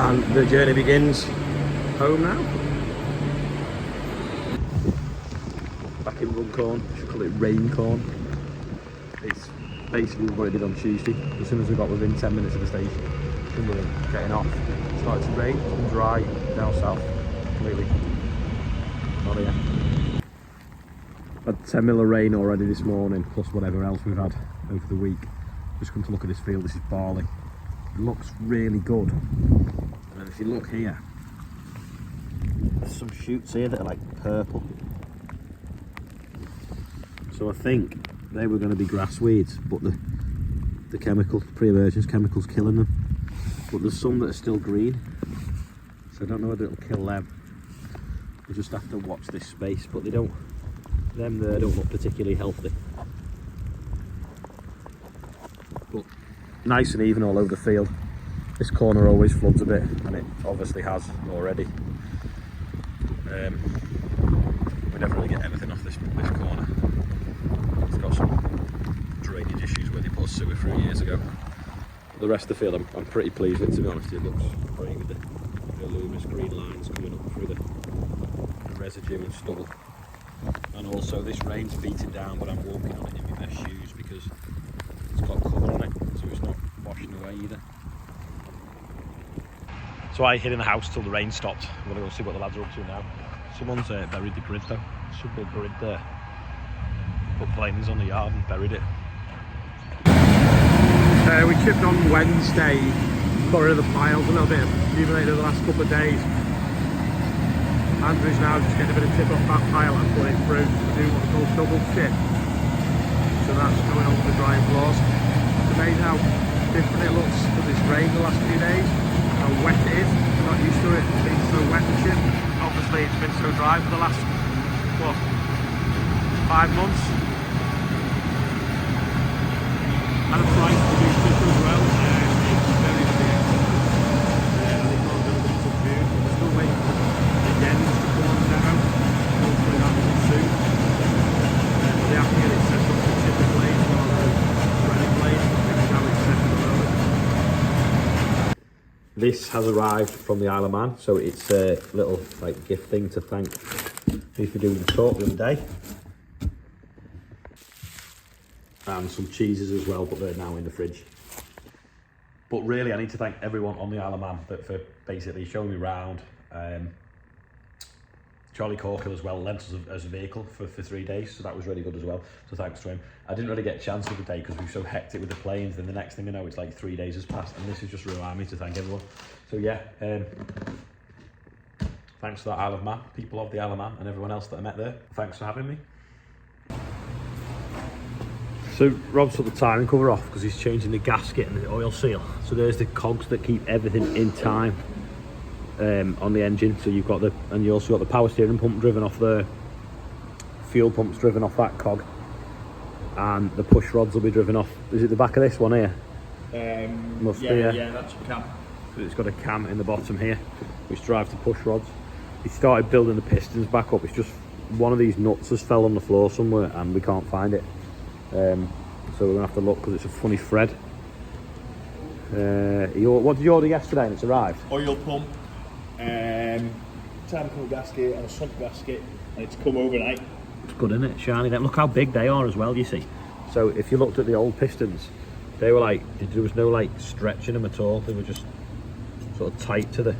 And the journey begins home now. Back in Runcorn, we should call it Raincorn. It's basically what I did on Tuesday. As soon as we got within 10 minutes of the station, we were getting off. It started to rain and dry down south. Completely. Not here. Had 10 mil of rain already this morning, plus whatever else we've had over the week. Just come to look at this field. This is barley. It looks really good. And if you look here, there's some shoots here that are like purple. So I think they were going to be grass weeds, but the chemical, pre-emergence chemicals killing them. But there's some that are still green, so I don't know whether it'll kill them. We'll just have to watch this space, but they don't, them there don't look particularly healthy. But nice and even all over the field. This corner always floods a bit, and it obviously has already. We never really get everything off this corner. It's got some drainage issues where they put a sewer through years ago. The rest of the field I'm pretty pleased with, to be honest. It looks great with the luminous green lines coming up through the residue and stubble. And also this rain's beating down, but I'm walking on it in my best shoes because it's got cover on it, so it's not washing away either. So I hid in the house till the rain stopped. I'm going to go see what the lads are up to now. Someone's buried the grid though. Should be a grid there. Put planes on the yard and buried it. We chipped on Wednesday, got rid of the piles a little bit, accumulated the last couple of days. Andrew's now just getting a bit of tip off that pile and putting it through to do what's called double chip. So that's going on to the drying floors. It's amazing how different it looks with this rain the last few days, how wet it is. I'm not used to it being so wet and chip. Obviously it's been so dry for the last, what, 5 months. And a price to do chip as well, it's very big. I think all going to be subdued. We're still waiting for the dens to come on now. Hopefully that will be soon. But they have to get it set up to chip the blades rather than threading blades. This is how it's set at the moment. This has arrived from the Isle of Man, so it's a little like gift thing to thank me for doing the talk the other day. And some cheeses as well, but they're now in the fridge. But really I need to thank everyone on the Isle of Man for basically showing me around. Charlie Corkill as well lent us as a vehicle for 3 days, so that was really good as well, so thanks to him. I didn't really get a chance of the day because we were so hectic with the planes, then the next thing I know it's like 3 days has passed, and this is just reminding me to thank everyone. So yeah, thanks to that Isle of Man, people of the Isle of Man and everyone else that I met there. Thanks for having me. So Rob's took the timing cover off because he's changing the gasket and the oil seal. So there's the cogs that keep everything in time on the engine. So you've got and you also got the power steering pump driven off the fuel pumps driven off that cog, and the push rods will be driven off. Is it the back of this one here? Must be. Yeah, that's a cam. So it's got a cam in the bottom here, which drives the push rods. He started building the pistons back up. It's just one of these nuts has fell on the floor somewhere and we can't find it. So we're gonna have to look because it's a funny thread. What did you order yesterday and it's arrived? Oil pump, technical gasket and a sump gasket, and it's come overnight. It's good, isn't it? Shiny. Look how big they are as well, you see. So if you looked at the old pistons, they were like, there was no like stretching them at all. They were just sort of tight to the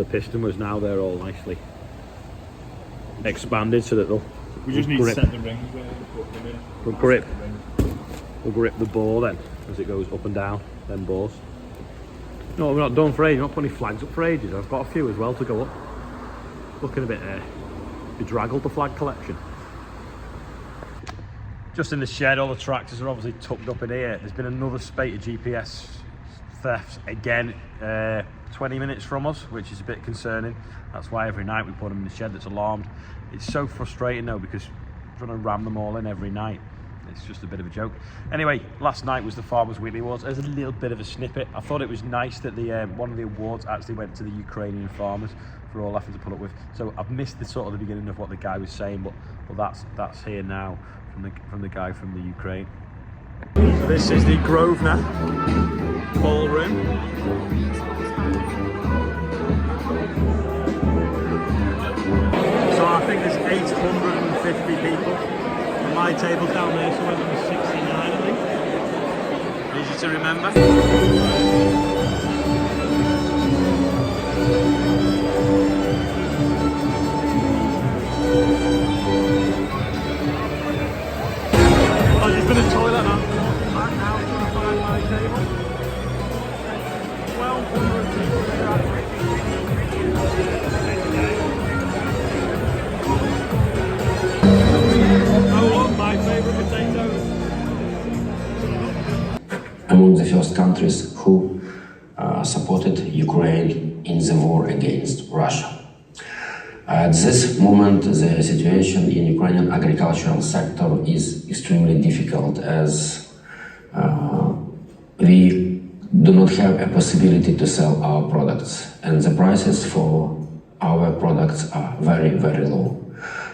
piston, whereas now they're all nicely expanded so that they'll We just need to set the rings where we put them in. We'll grip the bore then as it goes up and down, them bores. No, we're not done for ages. We're not putting any flags up for ages. I've got a few as well to go up. Looking a bit bedraggled, the flag collection. Just in the shed, all the tractors are obviously tucked up in here. There's been another spate of GPS thefts again, 20 minutes from us, which is a bit concerning. That's why every night we put them in the shed that's alarmed. It's so frustrating though, because we're trying to ram them all in every night. It's just a bit of a joke. Anyway, last night was the Farmers Weekly Awards. There's a little bit of a snippet. I thought it was nice that the one of the awards actually went to the Ukrainian farmers for all having to put up with. So I've missed the sort of the beginning of what the guy was saying, but that's here now from the guy from the Ukraine. This is the Grosvenor ballroom. my table's down there, so we're number 69, I think. Easy to remember. Oh, there's been a toilet now. I'm now trying to find my table. 1,200 people here at my favourite potatoes. Among the first countries who supported Ukraine in the war against Russia. At this moment, the situation in Ukrainian agricultural sector is extremely difficult as we do not have a possibility to sell our products, and the prices for our products are very, very low.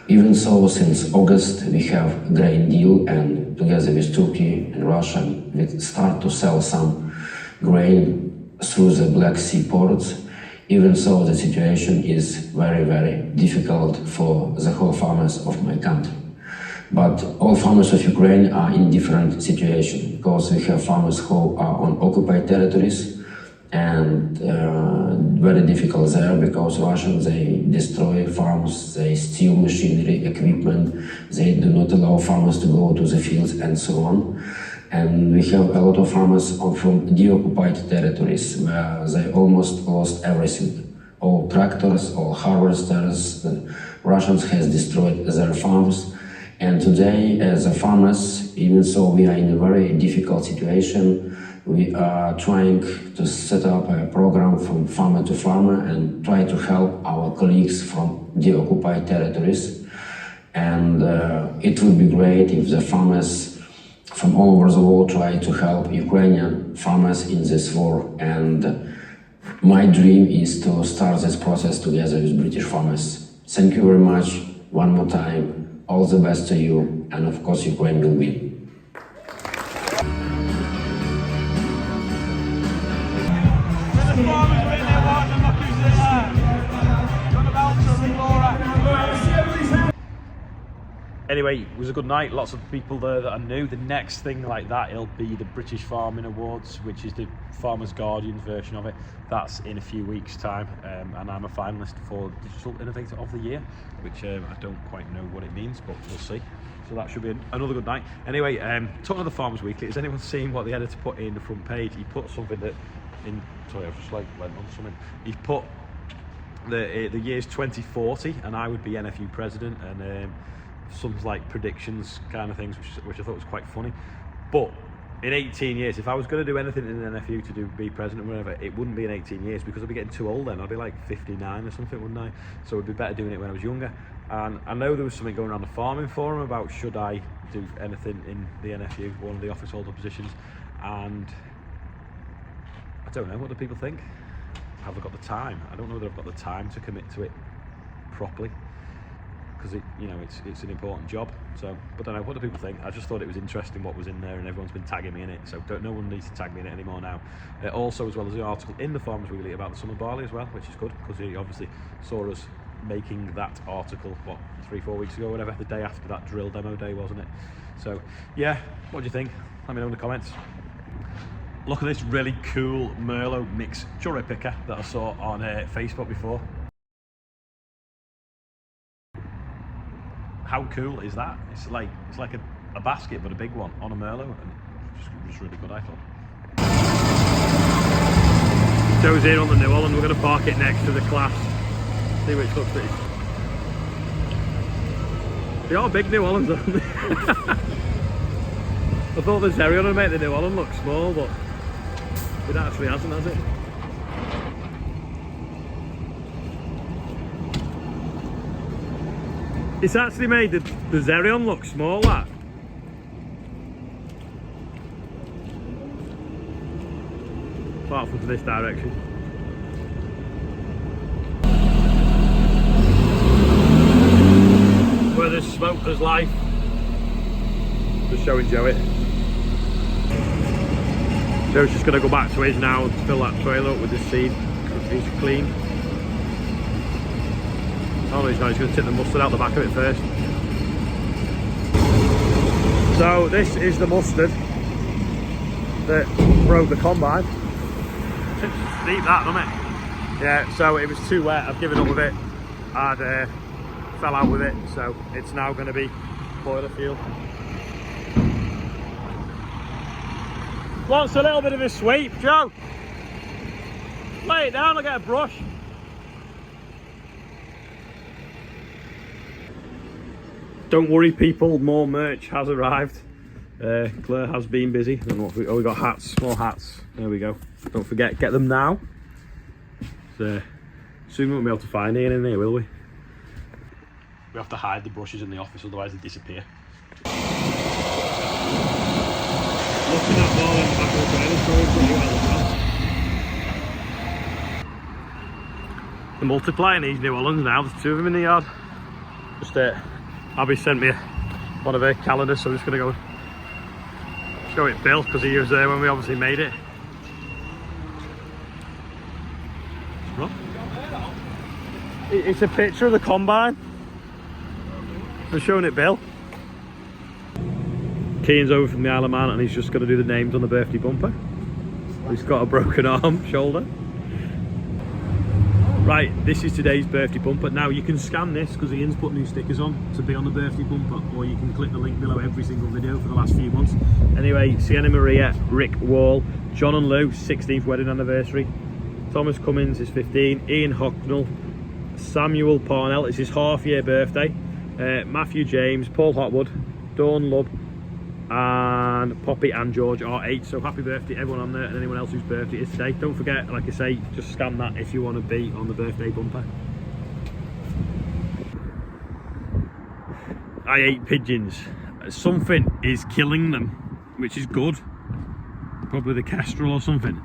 Even so, since August, we have grain deal, and together with Turkey and Russia, we start to sell some grain through the Black Sea ports. Even so, the situation is very, very difficult for the whole farmers of my country. But all farmers of Ukraine are in different situation, because we have farmers who are on occupied territories, and very difficult there because Russians, they destroy farms, they steal machinery, equipment, they do not allow farmers to go to the fields and so on. And we have a lot of farmers from deoccupied territories where they almost lost everything. All tractors, all harvesters, the Russians has destroyed their farms. And today, as a farmers, even though we are in a very difficult situation, we are trying to set up a program from farmer to farmer and try to help our colleagues from deoccupied territories. And it would be great if the farmers from all over the world try to help Ukrainian farmers in this war. And my dream is to start this process together with British farmers. Thank you very much one more time. All the best to you, and of course Ukraine will win. Anyway, it was a good night, lots of people there that I knew. The next thing like that, it'll be the British Farming Awards, which is the Farmers Guardian version of it. That's in a few weeks' time, and I'm a finalist for Digital Innovator of the Year, which I don't quite know what it means, but we'll see. So that should be another good night. Anyway, talking of the Farmers Weekly, has anyone seen what the editor put in the front page? He put something that sorry, I was just like went on something. He put the year's 2040, and I would be NFU president, and some like predictions kind of things, which I thought was quite funny. But in 18 years, if I was going to do anything in the NFU to be president or whatever, it wouldn't be in 18 years, because I'd be getting too old then. I'd be like 59 or something, wouldn't I? So it'd be better doing it when I was younger. And I know there was something going around the farming forum about should I do anything in the NFU, one of the office holder positions, and I don't know, what do people think? Have I got the time? I don't know that I've got the time to commit to it properly, because it's an important job. So, but I don't know, what do people think? I just thought it was interesting what was in there, and everyone's been tagging me in it, so no one needs to tag me in it anymore now. Also, as well as the article in the Farmers Weekly about the summer barley as well, which is good, because he obviously saw us making that article, 3-4 weeks ago, whatever, the day after that drill demo day, wasn't it? So yeah, what do you think? Let me know in the comments. Look at this really cool Merlot mix churro picker that I saw on Facebook before. How cool is that? It's like a basket, but a big one on a Merlot, and just really good, I thought. Joe's here on the New Holland. We're going to park it next to the class. See which looks pretty. They are big New Hollands, aren't they? I thought the Zerion would make the New Holland look small, but it actually hasn't, has it? It's actually made the Zerion look small, that. Apart from to this direction. Where there's smoke, there's life. Just showing Joe it. Joe's just going to go back to his now and fill that trailer up with the seed. It's clean. Oh no, he's not. He's going to take the mustard out the back of it first. So this is the mustard that broke the combine. It's deep that, doesn't it? Yeah, so it was too wet. I've given up with it. I'd fell out with it, so it's now going to be boiler fuel. Wants a little bit of a sweep, Joe. Lay it down, I'll get a brush. Don't worry people, more merch has arrived. Claire has been busy. I don't know what we got hats, more hats. There we go. Don't forget, get them now. So, soon we won't be able to find Ian in here, will we? We have to hide the brushes in the office, otherwise they disappear. Looking at ball in the back of the trailer's going pretty well as well. They're multiplying these New Hollands now, there's 2 of them in the yard. Just Abby sent me one of her calendars, so I'm just going to go show it Bill, because he was there when we obviously made it. What? It's a picture of the combine. I'm showing it Bill. Keane's over from the Isle of Man and he's just going to do the names on the birthday bumper. He's got a broken arm, shoulder. Right, this is today's birthday bumper. Now you can scan this because Ian's put new stickers on to be on the birthday bumper, or you can click the link below every single video for the last few months. Anyway, Sienna Maria, Rick Wall, John and Lou, 16th wedding anniversary. Thomas Cummins is 15, Ian Hocknell, Samuel Parnell, it's his half-year birthday. Matthew James, Paul Hotwood, Dawn Lubb, and Poppy and George are 8. So happy birthday everyone on there and anyone else whose birthday is today. Don't forget, like I say, just scan that if you want to be on the birthday bumper. I hate pigeons. Something is killing them, which is good. Probably the kestrel or something.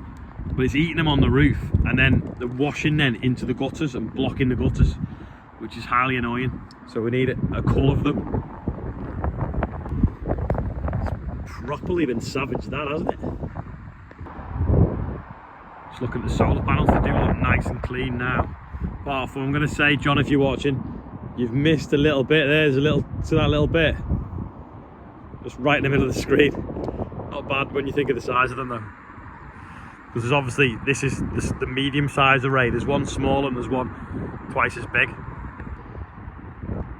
But it's eating them on the roof and then they're washing then into the gutters and blocking the gutters, which is highly annoying. So we need a cull of them. It's properly been savaged, that, hasn't it? Just looking at the solar panels, they do look nice and clean now. But I'm going to say, John, if you're watching, you've missed a little bit. There's a little to that little bit. Just right in the middle of the screen. Not bad when you think of the size of them though. Because there's obviously, this is the medium size array. There's one small and there's one twice as big.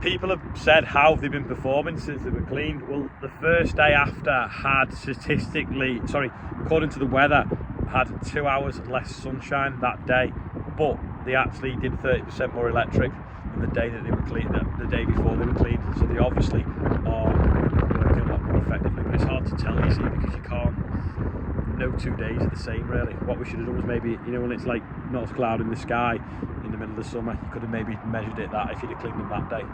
People have said how they've been performing since they were cleaned. Well, the first day after had according to the weather, had 2 hours less sunshine that day, but they actually did 30% more electric than the day that they were cleaned, the day before they were cleaned. So they obviously are working a lot more effectively. But it's hard to tell, you see, because you can't. No 2 days are the same really. What we should have done was maybe, you know, when it's like not as cloud in the sky in the middle of the summer, you could have maybe measured it that if you'd have cleaned them that day.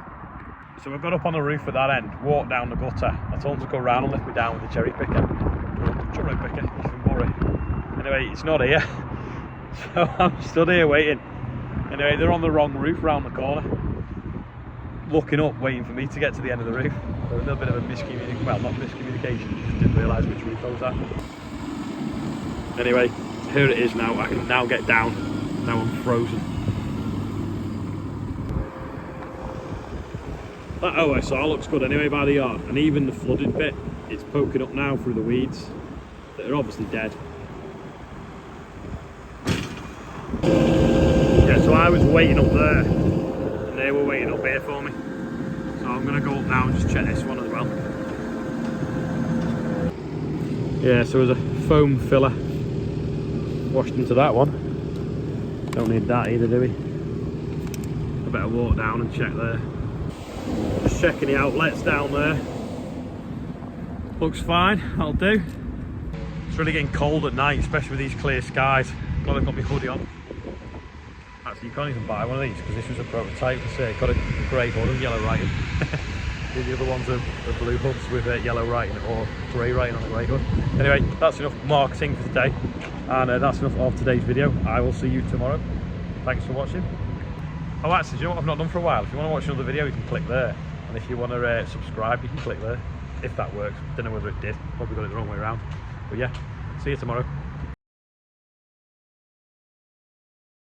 So I got up on the roof at that end, walked down the gutter. I told him to go round and lift me down with the cherry picker. Cherry picker, from Bury. Anyway, it's not here. So I'm stood here waiting. Anyway, they're on the wrong roof round the corner. Looking up, waiting for me to get to the end of the roof. So a little bit of a miscommunication, well, not miscommunication, just didn't realise which roof I was at. Anyway, here it is now. I can now get down. Now I'm frozen. That OSR looks good anyway by the yard, and even the flooded bit, it's poking up now through the weeds that are obviously dead. Yeah, so I was waiting up there, and they were waiting up here for me. So I'm going to go up now and just check this one as well. Yeah, so there's a foam filler washed into that one. Don't need that either, do we? I better walk down and check there. Just checking the outlets down there. Looks fine, that'll do. It's really getting cold at night, especially with these clear skies. Glad I've got my hoodie on. Actually, you can't even buy one of these because this was a prototype. It's got a grey hood and yellow writing. The other ones are blue hoods with yellow writing or grey writing on the grey hood. Anyway, that's enough marketing for today, and that's enough of today's video. I will see you tomorrow. Thanks for watching. Oh, actually, do you know what I've not done for a while? If you want to watch another video, you can click there, and if you want to subscribe, you can click there. If that works, don't know whether it did. Probably got it the wrong way around. But yeah, see you tomorrow.